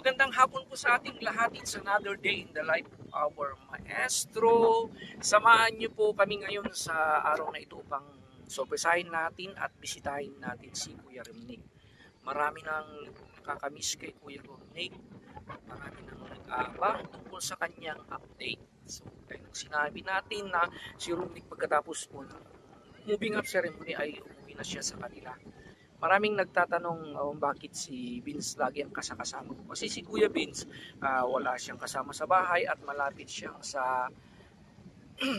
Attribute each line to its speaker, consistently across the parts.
Speaker 1: magandang hapon po sa ating lahat. It's another day in the life of our maestro. Samahan niyo po kami ngayon sa araw na ito upang sorpresahin natin at bisitahin natin si Kuya Romnick. Marami nang nakakamiss kay Kuya Romnick. Marami nang nag-aabang tungkol sa kanyang update. So, sinabi natin na si Romnick pagkatapos po ng moving up ceremony ay umuwi na siya sa kanila. Maraming nagtatanong bakit si Vince lagi ang kasama ko. Kasi si Kuya Vince, wala siyang kasama sa bahay at malapit siyang sa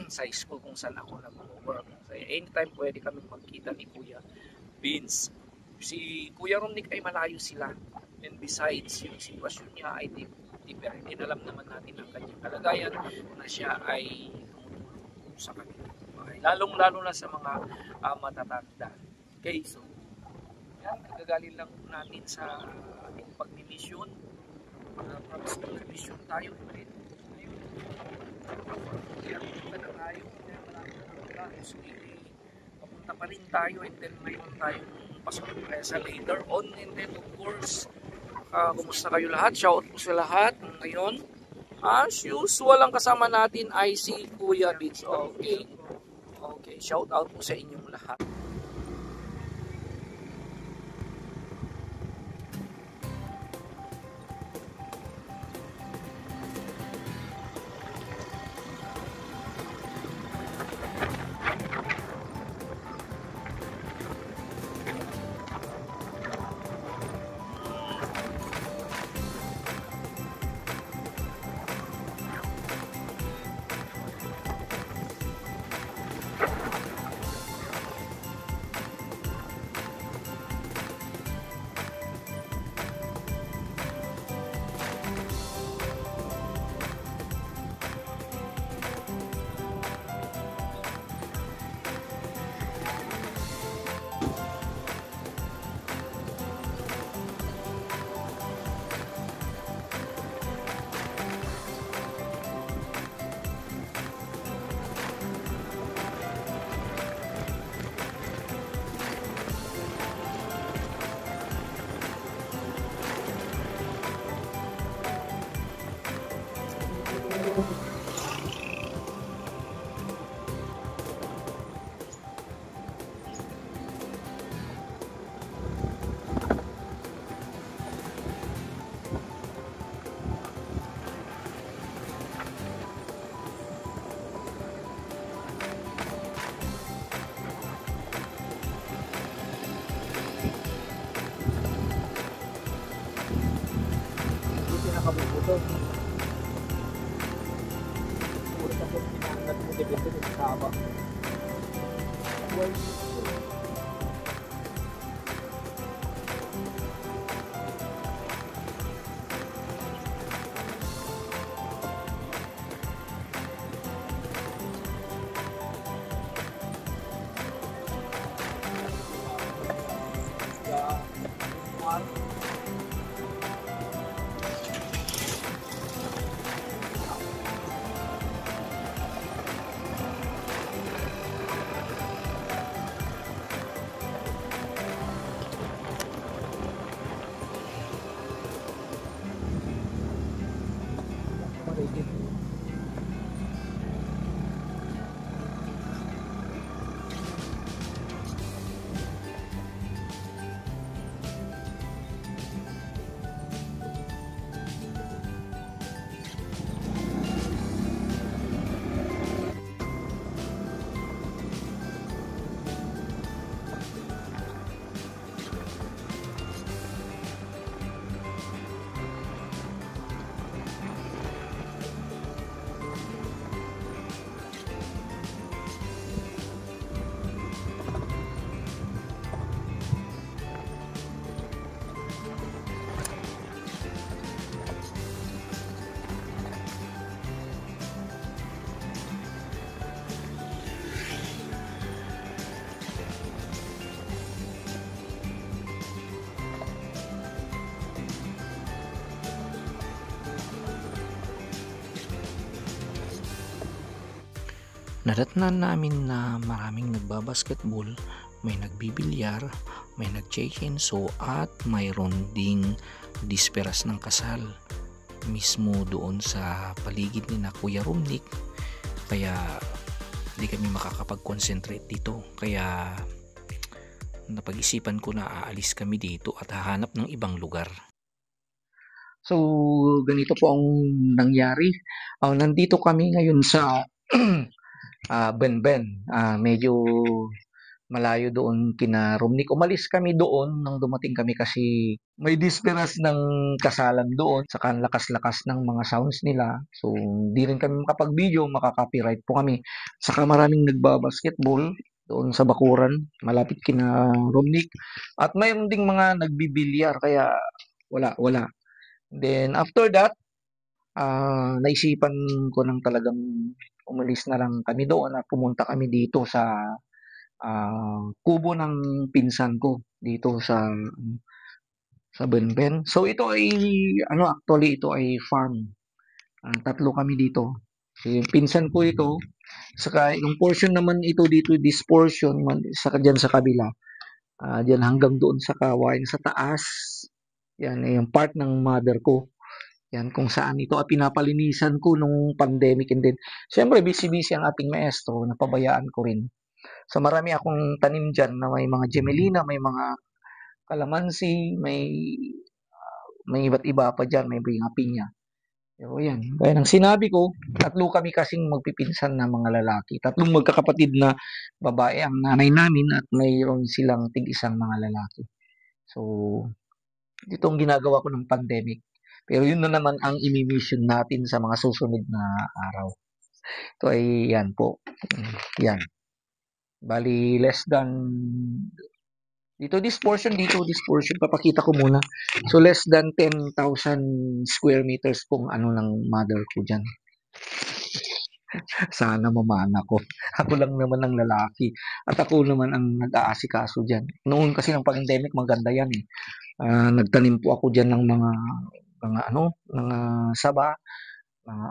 Speaker 1: sa school kung saan ako nag-work. So, anytime pwede kami magkita ni Kuya Vince. Si Kuya Romnick ay malayo sila. And besides, yung sitwasyon niya ay different. And alam naman natin ang kanyang kalagayan na siya ay tumutulong sa kanila. Lalong-lalo na sa mga matatanda. Okay, so nagagaling lang natin sa ating pagmimisyon. Promise mag-mission tayo ulit. Kaya punta na tayo. So, papunta pa rin tayo and then mayroon tayong pasok sa later on. And then of course, kumusta kayo lahat? Shout out po sa lahat. Ngayon, as usual ang kasama natin ay si Kuya Vince. Okay. Okay, shout out po sa inyong lahat. Kabubuto. Puro sa po pinangat mo dito sa haba. Nadatnan namin na maraming nagbabasketball, may nagbibilyar, may nag-chainsaw at mayroon ding disperas ng kasal mismo doon sa paligid ni na Kuya Romnick, kaya hindi kami makakapag-concentrate dito. Kaya napag-isipan ko na aalis kami dito at hahanap ng ibang lugar. So, ganito po ang nangyari. Nandito kami ngayon sa Benben. Medyo malayo doon kina Romnick. Umalis kami doon nang dumating kami kasi may disperas ng kasalan doon. Saka ang lakas-lakas ng mga sounds nila. So, di rin kami makapag-video, makaka-copyright po kami. Saka maraming nagbabasketball doon sa bakuran, malapit kina Romnick. At mayroon ding mga nagbibilyar, kaya wala. Then, after that, naisipan ko nang talagang umalis na lang kami doon at pumunta kami dito sa kubo ng pinsan ko dito sa Benben. So ito ay actually ito ay farm. Tatlo kami dito. So, yung pinsan ko ito, saka yung portion naman ito dito, this portion saka diyan sa kabila. Diyan hanggang doon sa kawain sa taas. Yan ay yung part ng mother ko. Yan kung saan ito at pinapalinisan ko nung pandemic, and then syempre busy-busy ang ating maestro, napabayaan ko rin. So marami akong tanim dyan na may mga gemelina, may mga kalamansi, may iba't iba pa dyan, may mga pinya. So yan, gaya ng sinabi ko, tatlo kami kasing magpipinsan na mga lalaki. Tatlong magkakapatid na babae ang nanay namin at mayroon silang tig-isang mga lalaki. So, ito ang ginagawa ko ng pandemic. Pero yun na naman ang imi-mission natin sa mga susunod na araw. Ito ay yan po. Yan. Bali, less than this portion, papakita ko muna. So, less than 10,000 square meters kung ano ng mother ko dyan. Sana mamana ko. Ako lang naman ang lalaki. At ako naman ang nag-aasikaso dyan. Noon kasi ng pandemic, maganda yan eh. Nagtanim po ako dyan ng mga saba.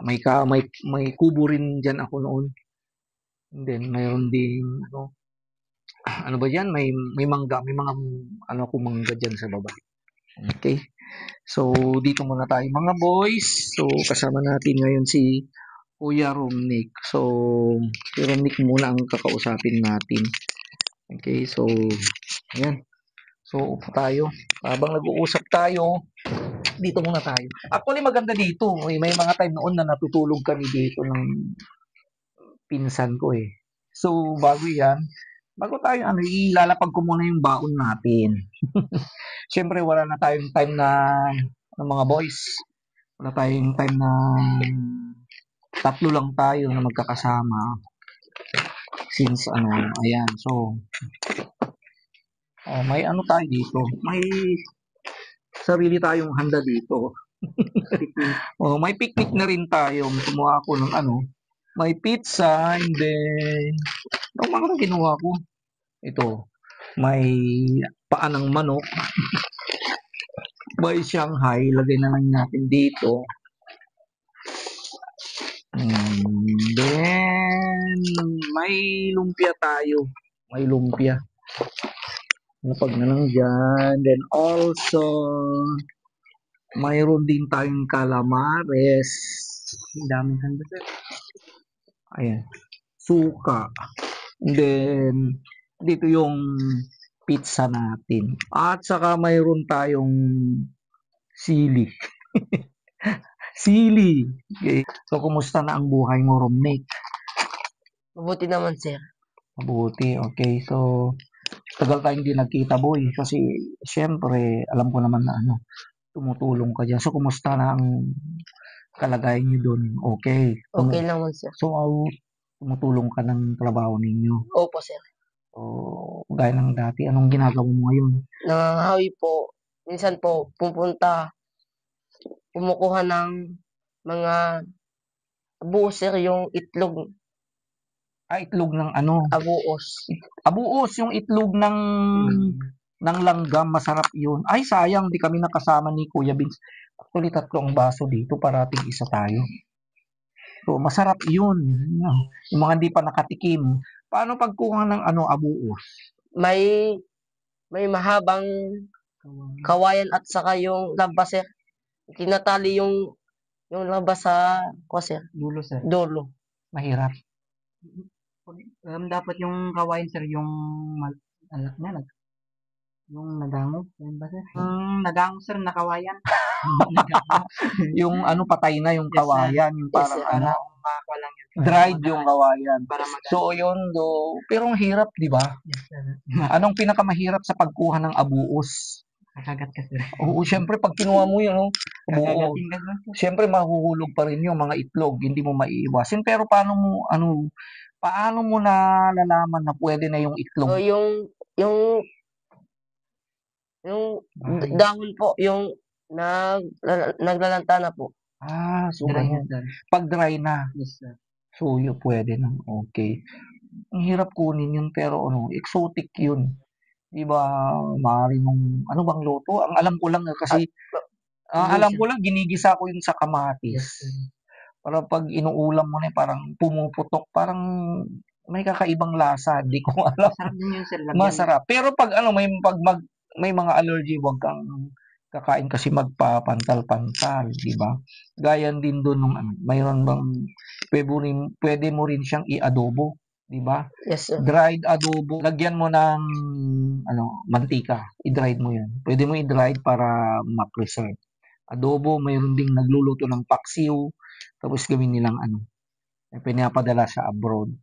Speaker 1: May kubo rin dyan ako noon. And then, mayroon din, ano ba yan? May mangga, may mga, mangga dyan sa baba. Okay. So, dito muna tayo mga boys. So, kasama natin ngayon si Kuya Romnick. So, si Romnick muna ang kakausapin natin. Okay, so, ayan. So, upo tayo. Habang nag-uusap tayo, dito muna tayo. Actually, maganda dito. May mga time noon na natutulog kami dito ng pinsan ko eh. So, bago tayo, ilalapag ko muna yung baon natin. Siyempre, wala na tayong time na, mga boys, wala tayong time na tatlo lang tayo na magkakasama. Since, ayan, so, may tayo dito. May sarili tayong handa dito. May picnic na rin tayo. Kumuha ako ng may pizza, and then, mga ginawa ko. Ito, may paa ng manok. May Shanghai, lagay na lang natin dito. And then, may lumpia tayo. May lumpia. Napag na lang dyan. Then also, mayroon din tayong calamares. Ang daming handa sir. Ayan. Suka. And then, dito yung pizza natin. At saka mayroon tayong sili. Sili. Okay. So, kumusta na ang buhay mo, Romnick?
Speaker 2: Mabuti naman, sir.
Speaker 1: Mabuti. Okay. So, tagal tayong hindi nagkita, boy. Kasi, syempre, alam ko naman na tumutulong ka dyan. So, kumusta na ang kalagayan niyo doon? Okay.
Speaker 2: Okay naman, sir.
Speaker 1: So, tumutulong ka ng trabaho ninyo?
Speaker 2: Opo, sir.
Speaker 1: So, gaya ng dati, anong ginagawa mo ngayon?
Speaker 2: Nangangahawi po. Minsan po, pupunta, kumukuha ng mga abuos, sir, yung itlog.
Speaker 1: Itlog ng
Speaker 2: Abuos.
Speaker 1: Abuos, yung itlog ng langgam, masarap yun. Ay, sayang, di kami nakasama ni Kuya Vince. Actually, 3 ang baso dito, parating isa tayo. So, masarap yun. Yung mga hindi pa nakatikim. Paano pagkuha ng abuos?
Speaker 2: May mahabang kawayan at saka yung labas, sir. Tinatali yung labas sa sir.
Speaker 3: Dulo, sir.
Speaker 2: Dulo.
Speaker 1: Mahirap.
Speaker 3: Dapat yung kawain, sir, yung anak niya, yung nagango. Yan ba, sir? Yung nagango, sir, nakawayan.
Speaker 1: Yung ano, patay na yung
Speaker 3: Yes, sir.
Speaker 1: kawayan, yung
Speaker 2: Yes,
Speaker 1: parang
Speaker 2: sir.
Speaker 1: ano,
Speaker 3: Makakuha lang yun.
Speaker 1: dried yung kawayan.
Speaker 3: Para mag-
Speaker 1: So yun do, pero ang hirap, di ba?
Speaker 3: Yes, sir.
Speaker 1: Anong pinakamahirap sa pagkuha ng abuos?
Speaker 3: Kakagat ka, sir.
Speaker 1: Oo, syempre pag kinuha mo yun, oh, abuos,
Speaker 3: Kakagatin ka, sir.
Speaker 1: syempre mahuhulog pa rin yung mga itlog, hindi mo maiiwasin. Pero paano mo nalalaman na pwede na yung
Speaker 2: O
Speaker 1: itlog?
Speaker 2: yung
Speaker 3: Bahay.
Speaker 2: dahon po, yung naglalanta na po.
Speaker 1: So
Speaker 3: Dry na,
Speaker 1: ganun.
Speaker 3: sir.
Speaker 1: Pag dry na,
Speaker 3: Yes, sir.
Speaker 1: so yun pwede na. Okay. Ang hirap kunin yun pero exotic yun. Di ba, maaari mong, ano bang luto? Ang alam ko lang kasi, alam ko lang, ginigisa ko yun sa
Speaker 3: Yes,
Speaker 1: kamatis.
Speaker 3: sir.
Speaker 1: Para pag inuulam mo na, parang pumuputok, parang may kakaibang lasa. Di ko alam.
Speaker 3: Masarap din yun, sir. Lagyan.
Speaker 1: Masarap. Pero pag may mga allergy, wag kang kakain kasi magpapantal-pantal, di ba? Gaya din doon nung mayroon bang pwede mo rin siyang i-adobo, di ba?
Speaker 2: Yes, sir.
Speaker 1: Dried adobo, lagyan mo ng mantika, i-dried mo 'yan. Pwede mo i-dried para ma-preserve. Adobo, mayroon ding nagluluto ng paksiw, tapos gawin nilang pinapadala sa abroad.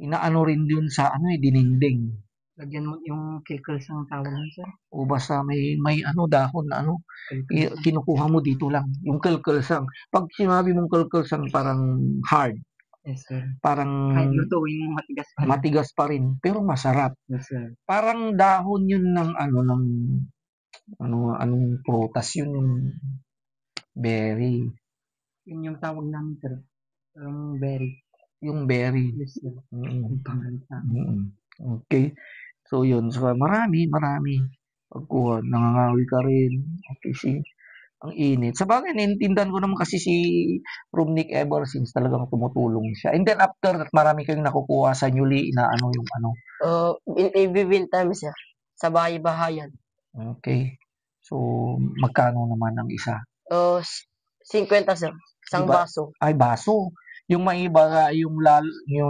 Speaker 1: Inaano rin dun sa dininding.
Speaker 3: Lagyan mo yung kickles ang tawag mo, sir.
Speaker 1: O basta may dahon na kinukuha mo dito lang. Yung kalkalsang. Pag sinabi mong kalkalsang, parang hard.
Speaker 3: Yes, sir.
Speaker 1: Parang
Speaker 3: Kahit lutuin mo, matigas pa rin.
Speaker 1: Pero masarap.
Speaker 3: Yes, sir.
Speaker 1: Parang dahon yun ng anong prutas yun, yung berry.
Speaker 3: Yun yung tawag namin, sir. Parang berry.
Speaker 1: Yung berry.
Speaker 3: Yes, sir.
Speaker 1: Mm.
Speaker 3: Yung pangalan sa
Speaker 1: Okay. So yun, so marami. Pagkuha, nangangawi ka rin. Okay, ang init. Sa bagay, naiintindihan ko naman kasi si Rumnik ever since talagang tumutulong siya. And then after that, marami kayong nakukuha sa newly yung
Speaker 2: Ibibinta mo, sir. Sa bahay-bahayan.
Speaker 1: Okay. So, magkano naman ang isa?
Speaker 2: 50, sir. Isang
Speaker 1: Diba?
Speaker 2: baso.
Speaker 1: Ay, baso. Yung may iba, yung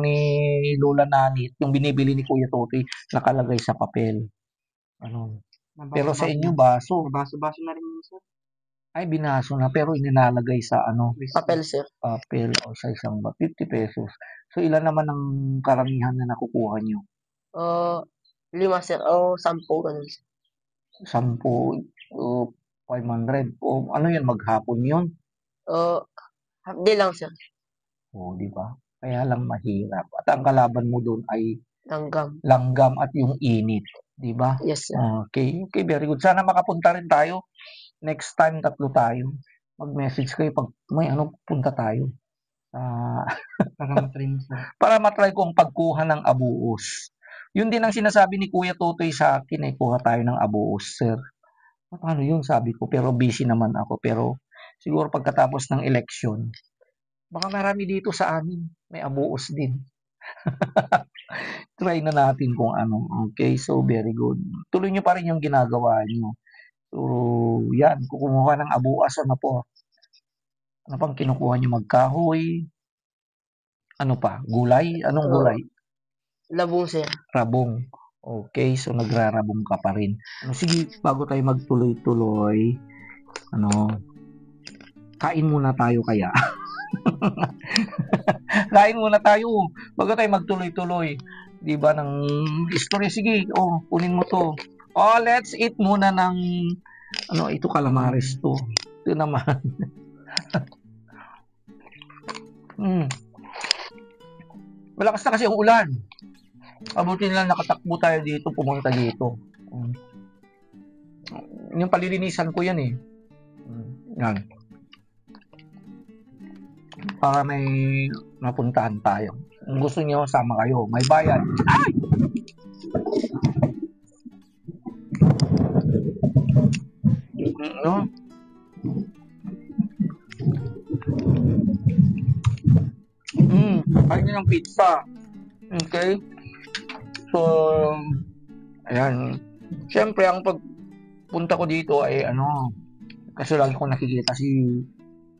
Speaker 1: ni Lola Nanit, yung binibili ni Kuya Totoy, nakalagay sa papel. Pero sa inyo, baso.
Speaker 3: Baso-baso na rin yun, sir.
Speaker 1: Ay, binaso na, pero ininalagay sa
Speaker 2: Papel, sir.
Speaker 1: papel o sa isang 50 pesos. So, ilan naman ang karamihan na nakukuha nyo?
Speaker 2: 5, sir. O 10, ganun.
Speaker 1: 10, 500. O ano yan, maghapon yun?
Speaker 2: Half day lang, sir.
Speaker 1: O, di ba? Kaya lang mahirap. At ang kalaban mo doon ay
Speaker 2: Langgam
Speaker 1: at yung init. Di ba?
Speaker 2: Yes, sir.
Speaker 1: Okay, very good. Sana makapunta rin tayo. Next time, 3 tayo. Mag-message kayo pag may punta tayo.
Speaker 3: Para matry mo, sir.
Speaker 1: Para matry ko ang pagkuha ng abuos. Yun din ang sinasabi ni Kuya Totoy sa akin, kuha tayo ng abuos, sir. Paano yun, sabi ko. Pero busy naman ako. Pero siguro pagkatapos ng election, baka marami dito sa amin. May abuos din. Try na natin kung ano. Okay, so very good. Tuloy nyo pa rin yung ginagawa nyo. So, yan. Kumuha ng abuas, po? Ano pang kinukuha nyo? Magkahoy? Ano pa? Gulay? Anong gulay?
Speaker 2: Labong, sir.
Speaker 1: Rabong. Okay, so nagrarabong ka pa rin. Sige, bago tayo magtuloy-tuloy, kain muna tayo kaya. Kain muna tayo. Bago tayo magtuloy-tuloy. Di ba, ng istorya. Sige, kunin mo to. Let's eat muna ng, ito calamares to. Ito naman. Malakas na kasi ang ulan. Abutin lang nakatakbo tayo dito, pumunta dito. Yung palilinisan ko yan eh. Yan. Para may mapuntahan tayo. Kung gusto niyo, sama kayo. May bayad. Ay! Kain nyo ng pizza. Okay? So, ayan. Siyempre, ang
Speaker 4: punta ko dito ay ano, kasi lagi ko nakikita si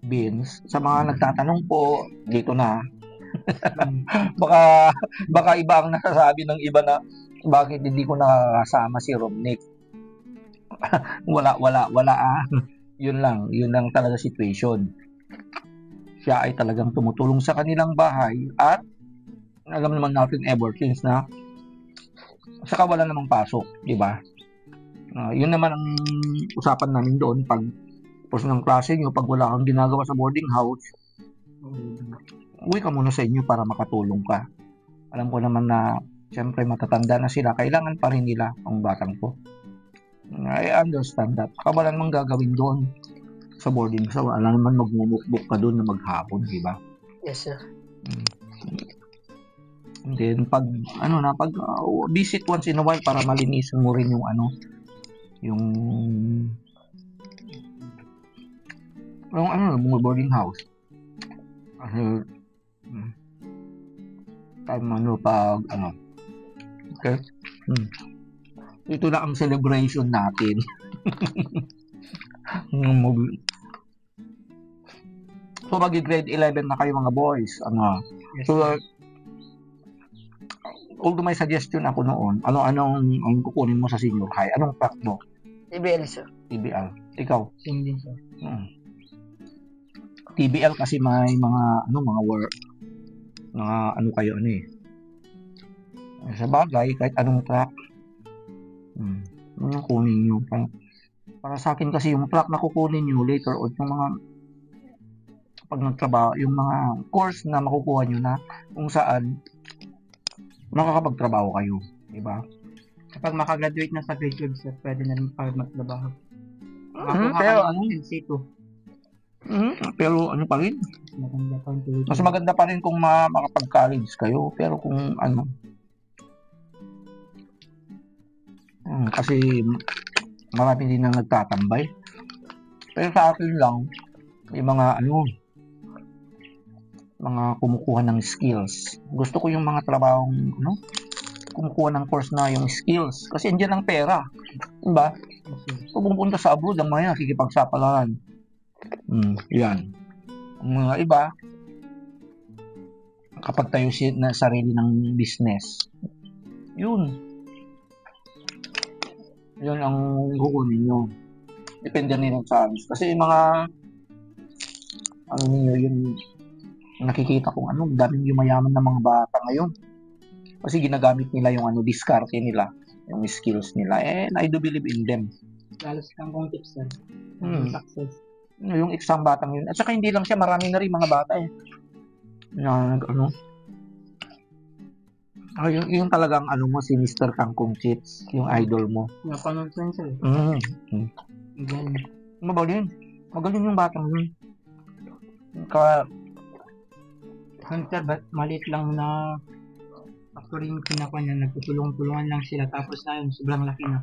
Speaker 4: Vince. Sa mga nagtatanong po, dito na. baka iba ang nasasabi ng iba na bakit hindi ko nakakasama si Romnick. wala yun lang talaga situation. Siya ay talagang tumutulong sa kanilang bahay at alam naman natin ever since na saka wala namang pasok, di ba? Yun naman ang usapan namin doon pag tapos ng klase nyo, pag wala kang ginagawa sa boarding house, uwi ka muna sa inyo para makatulong ka. Alam ko naman na siyempre matatanda na sila, kailangan pa rin nila ang batang ko. I understand that. Kawalan mang gagawin doon sa boarding house. Wala naman magmumukbuk ka doon na maghapon, di ba?
Speaker 2: Yes, sir.
Speaker 4: And then pag visit once in a while para malinisan mo rin yung boarding house. Kasi okay. Ito na ang celebration natin. So mag-grade 11 na kayo mga boys.
Speaker 3: Yes,
Speaker 4: So although may suggestion ako noon, ang kukunin mo sa senior high? Anong track mo?
Speaker 2: TBL, sir.
Speaker 4: TBL. Ikaw?
Speaker 3: same din, sir.
Speaker 4: TBL kasi may mga work, mga kayo sa bagay, kahit anong track, yung kunin nyo. Para sa akin kasi yung track na kukunin nyo later on, yung mga pag nagtrabaho, yung mga course na makukuha nyo na kung saan makakapagtrabaho kayo, di ba?
Speaker 3: Kapag makagraduate na sa grade 12, sir, pwede na rin magtrabaho.
Speaker 4: Pero
Speaker 3: NC2.
Speaker 4: Pero pa rin,
Speaker 3: Maganda pa ang tuloy.
Speaker 4: mas maganda pa rin kung makapag-college kayo, pero kung kasi marami din na nagtatambay. Pero sa akin lang, yung mga mga kumukuha ng skills. Gusto ko yung mga trabahong kumukuha ng course na yung skills. Kasi andyan ang pera. Diba? Kung pupunta sa abroad, ang mga kikipagsapalaran. Yan. Ang mga iba, kapag tayo na sarili ng business, yun ang kukunin nyo. Depende rin ang challenge. Kasi yung mga yun nakikita kong daming yumayaman ng mga bata ngayon. Kasi ginagamit nila yung diskarte nila, yung skills nila. And I do believe in them.
Speaker 3: Lalo sa kangkong tips, sir. Success.
Speaker 4: Yung isang batang yun. At saka hindi lang siya, marami na rin mga bata na yung talagang mo, si Mr. Kangkong Chips, yung idol mo.
Speaker 3: Napanood ko yun, sir.
Speaker 4: Magaling. Magaling yung batang yun.
Speaker 3: Sir, maliit lang na factory yung kinakuha niya, nagtutulong-tulungan lang sila, tapos na yun, sobrang laki na.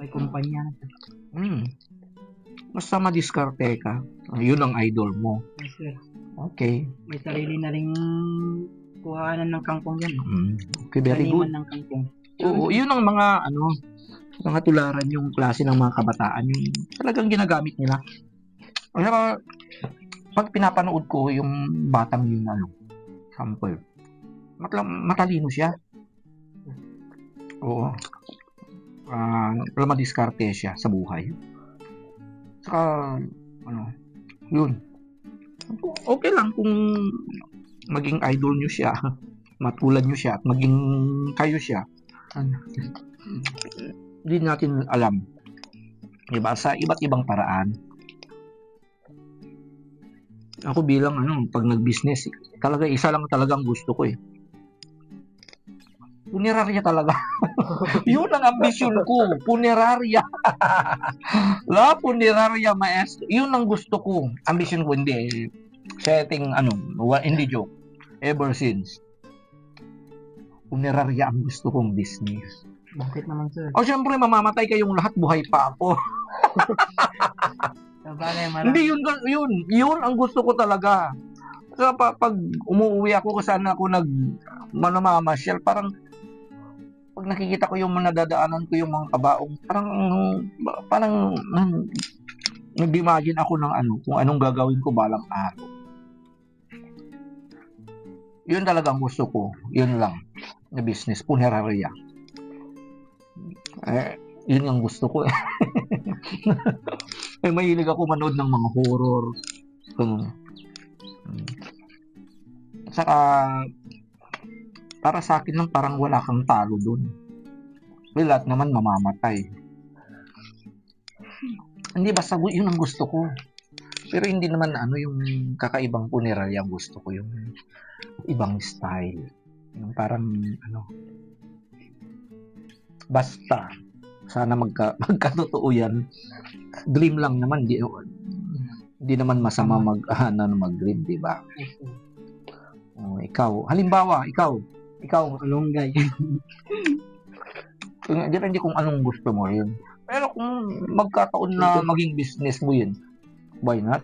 Speaker 3: May kumpanya na.
Speaker 4: Basta madiskarte ka, yun ang idol mo.
Speaker 3: Yes, sir.
Speaker 4: Okay.
Speaker 3: May sarili na rin kuhanan ng kangkong yan.
Speaker 4: Okay, very good.
Speaker 3: Taniman ng kangkong.
Speaker 4: Oo, yun ang mga mga tularan yung klase ng mga kabataan, yung talagang ginagamit nila. Kaya pag pinapanood ko yung batang yun sample, matalino siya. Oo. Madiskarte siya sa buhay. Saka yun. Okay lang kung maging idol nyo siya, matulad nyo siya, at maging kayo siya. Hindi natin alam. Diba? Sa iba't ibang paraan. Ako bilang pag nag-business, talaga isa lang talagang gusto ko Punerarya talaga. Yun ang ambisyon ko. Punerarya. Punerarya maestro. Yun ang gusto ko. Ambisyon ko hindi. Setting hindi joke. Ever since. Punerarya ang gusto kong business.
Speaker 3: Bakit naman, sir?
Speaker 4: Syempre mamamatay kayong lahat, buhay pa ako. Hindi yun ang gusto ko talaga. So, pag umuwi ako, saan ako namamasyal, parang pag nakikita ko yung mga nadadaanan ko yung mga kabaong, parang nag-imagine ako ng kung anong gagawin ko balang araw. Yun talagang gusto ko. Yun lang. Na business, punerarya. Yun ang gusto ko. Mahilig ako manood ng mga horror. Saka, para sa akin lang parang wala kang talo dun. Lahat naman mamamatay. Hindi, basta yun ang gusto ko. Pero hindi naman yung kakaibang punerarya ang gusto ko. Yung ibang style. Yung parang basta sana magkatotoo yan. Dream lang naman, di naman masama mag-dream, di ba? Ikaw, halimbawa, ikaw
Speaker 3: Malunggay.
Speaker 4: depende kung anong gusto mo yun. Pero kung magkataon na maging business mo yun, why not?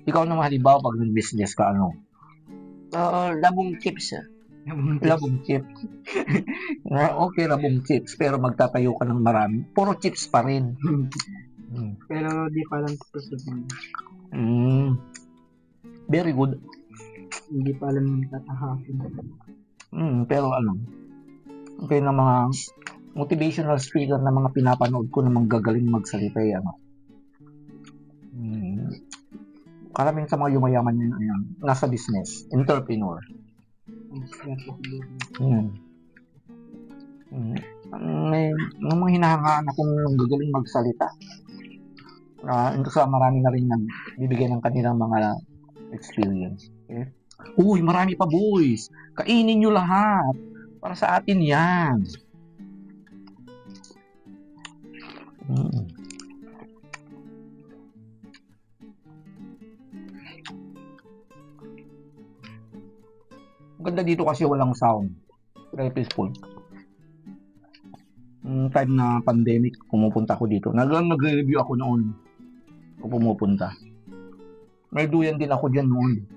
Speaker 4: Ikaw naman halimbawa pag nag-business ka,
Speaker 2: Labong chips, sir.
Speaker 4: labong chips. Okay, labong chips. Pero magtatayo ka ng marami. Puro chips pa rin.
Speaker 3: Pero di pa lang tapos na.
Speaker 4: Very good.
Speaker 3: Hindi pa alam yung tatahapin.
Speaker 4: Pero okay na mga motivational speaker na mga pinapanood ko na mga gagaling magsalita karamihan sa mga yumayaman yan, nasa business, entrepreneur. May mga hinahangaan akong gagaling magsalita. Sa marami na rin nagbibigay ng kanilang mga experience. Okay? Uy, marami pa boys. Kainin nyo lahat. Para sa atin yan. Ganda dito kasi walang sound. Very peaceful. Time na pandemic, pumupunta ako dito. Nagre-review ako noon. Kung pumupunta. May duyan din ako dyan noon.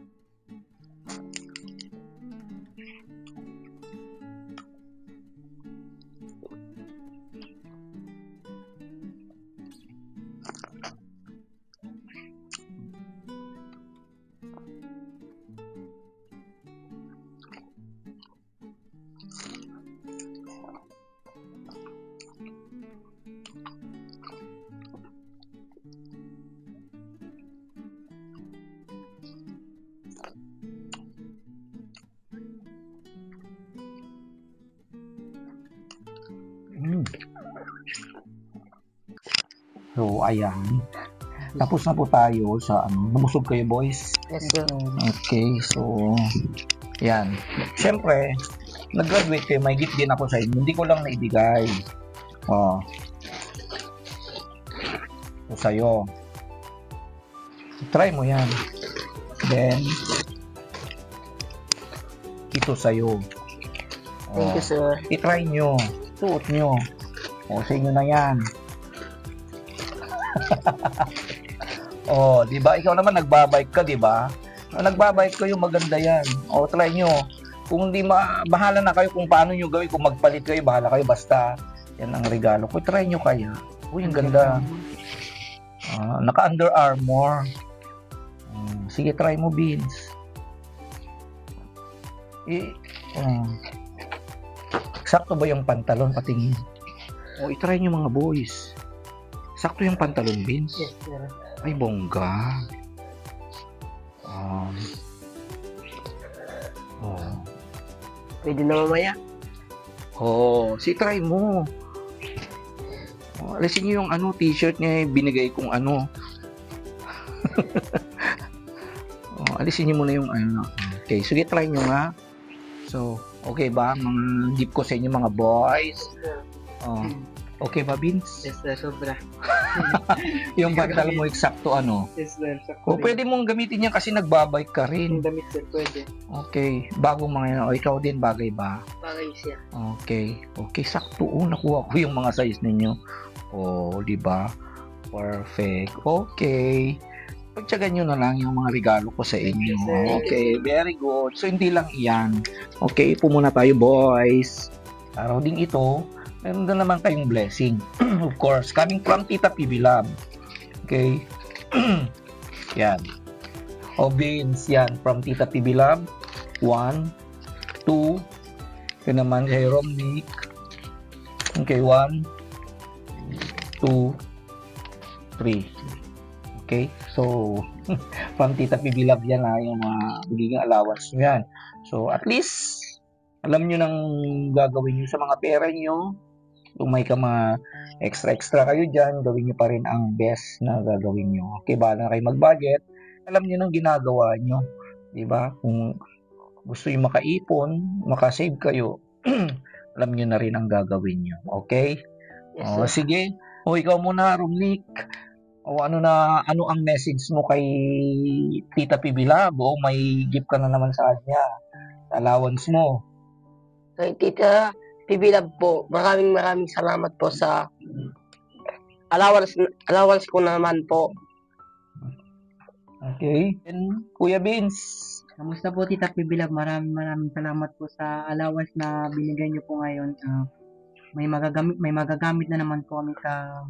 Speaker 4: So, ayan. Tapos na po tayo sa Nabusog kayo, boys?
Speaker 2: Yes, sir.
Speaker 4: Okay, so, yan. Siyempre, nag-graduate kayo, may gift din ako sa inyo. Hindi ko lang naibigay. Ito sa'yo. Try mo yan. Then, ito sa'yo.
Speaker 2: Thank you, sir.
Speaker 4: I-try nyo. Suot nyo. Sa inyo na yan. Di ba? Ikaw naman nagbabike ka, di ba? Nagbabike kayo, maganda yan. Try nyo. Kung di bahala na kayo kung paano nyo gawin. Kung magpalit kayo, bahala kayo. Basta, yan ang regalo ko. Try nyo kaya. Uy, ang ganda. Naka Under Armour. Sige, try mo, Beans. Sakto ba yung pantalon? Patingin. I-try nyo mga boys. Sakto yung pantalon, Beans.
Speaker 3: Yes, sir.
Speaker 4: Ay, bongga.
Speaker 2: Pwede na mamaya.
Speaker 4: Try mo. Alisin nyo yung t-shirt niya, binigay kong alisin nyo muna yung Okay, sige, try nyo nga. So, okay ba? Mga gift ko sa inyo, mga boys. Okay ba, Vince?
Speaker 3: Yes, sir. Sobra.
Speaker 4: Yung pantalon mo, eksakto
Speaker 3: Yes, sir. Sakto.
Speaker 4: pwede mong gamitin yan kasi nagbabike ka rin.
Speaker 3: Yung damit, sir, pwede.
Speaker 4: Okay, bagong mga ikaw din, bagay ba?
Speaker 2: Bagay siya.
Speaker 4: Okay, sakto. Nakuha ko yung mga size ninyo. Di ba? Perfect. Okay. Pagtsagan nyo na lang yung mga regalo ko sa inyo. Okay, very good. So, hindi lang iyan. Okay, po muna tayo, boys. araw ding ito, meron na naman kayong blessing. Of course, coming from Tita PB Lab. Okay? Yan. Beans, yan, from Tita PB Lab. 1, 2, ito naman kay Romnick. Okay, 1, 2, 3. Okay, so from Tita PB Lab yan yung mga magiging allowance nyo yan. So at least alam nyo nang gagawin nyo sa mga pera nyo. Kung may mga extra kayo dyan, gawin nyo pa rin ang best na gagawin nyo. Okay, bahala na kayo mag-budget. Alam nyo nang ginagawa nyo. Diba? Kung gusto nyo makaipon, makasave kayo, alam nyo na rin ang gagawin nyo. Okay?
Speaker 2: Yes, sir.
Speaker 4: Sige. Ikaw muna, Romnick. Ano ang message mo kay Tita PB Lab? May gift ka na naman sa kanya. Allowance mo.
Speaker 2: Kay Tita PB Lab po, maraming salamat po sa allowance ko naman po.
Speaker 4: Okay. And Kuya Vince.
Speaker 3: Kamusta po Tita PB Lab? Maraming salamat po sa allowance na binigay niyo po ngayon. May magagamit na naman po kami sa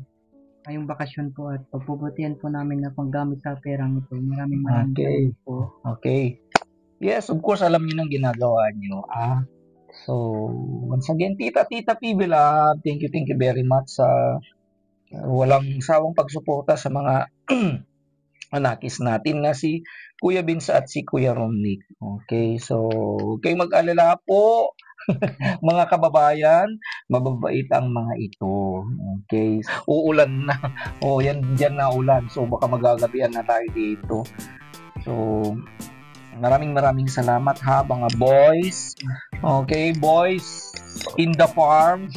Speaker 3: ngayong bakasyon po at pagpuputihan po namin na panggamit sa perang ito. Maraming
Speaker 4: Okay.
Speaker 3: salamat po.
Speaker 4: Okay. Yes, of course, alam niyo nang ginagawa niyo. So, once again, Tita PB Lab, thank you very much sa walang sawang pagsuporta sa mga anakis natin na si Kuya Vince at si Kuya Romnick. Okay, so huwag kayong mag-alala po. Mga kababayan, mababait ang mga ito. Okay, uulan na. Diyan na ulan. So baka magagabihan na tayo dito. So maraming salamat ha mga boys. Okay, boys in the farm.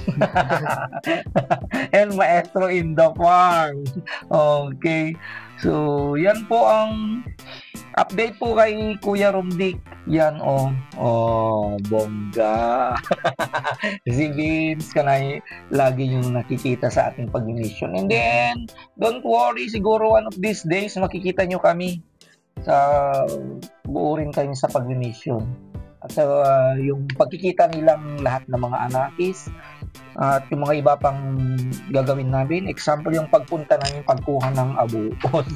Speaker 4: And maestro in the farm. Okay. So, yan po ang update po kay Kuya Romnick. Yan, bongga. Si Vince, kanay lagi yung nakikita sa ating pag-mission. And then, don't worry, siguro one of these days, makikita nyo kami buo rin kami sa pag-mission. At yung pagkikita nilang lahat ng mga anakis, at yung mga iba pang gagawin namin, example yung pagpunta namin pagkuha ng abuos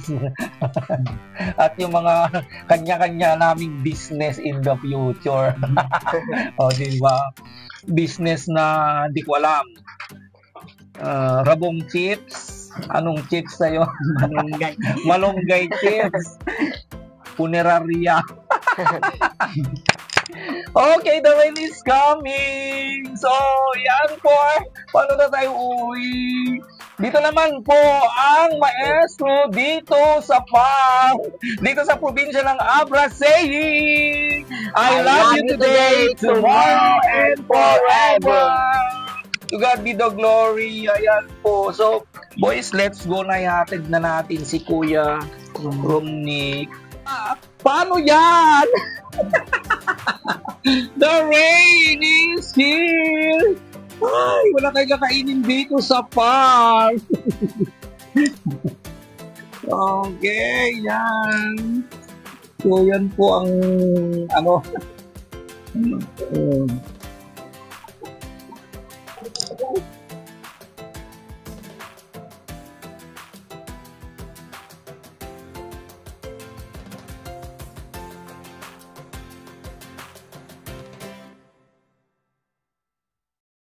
Speaker 4: at yung mga kanya-kanya naming business in the future. Diba? Business na hindi ko alam. Rabong chips, anong chips sa'yo? Malunggay chips, funeraria. Okay, the rain is coming. So, yan po. Paano na tayo uwi? Dito naman po ang maestro dito sa farm. Dito sa probinsya ng Abra saying, I love you today, tomorrow, and forever. To God be the glory. Ayan po. So, boys, let's go na. Ihatid na natin si Kuya Romnick. Paano yan? The rain is here! Ay, wala tayong kakainin dito sa farm. Okay, yan. So, yan po ang ano.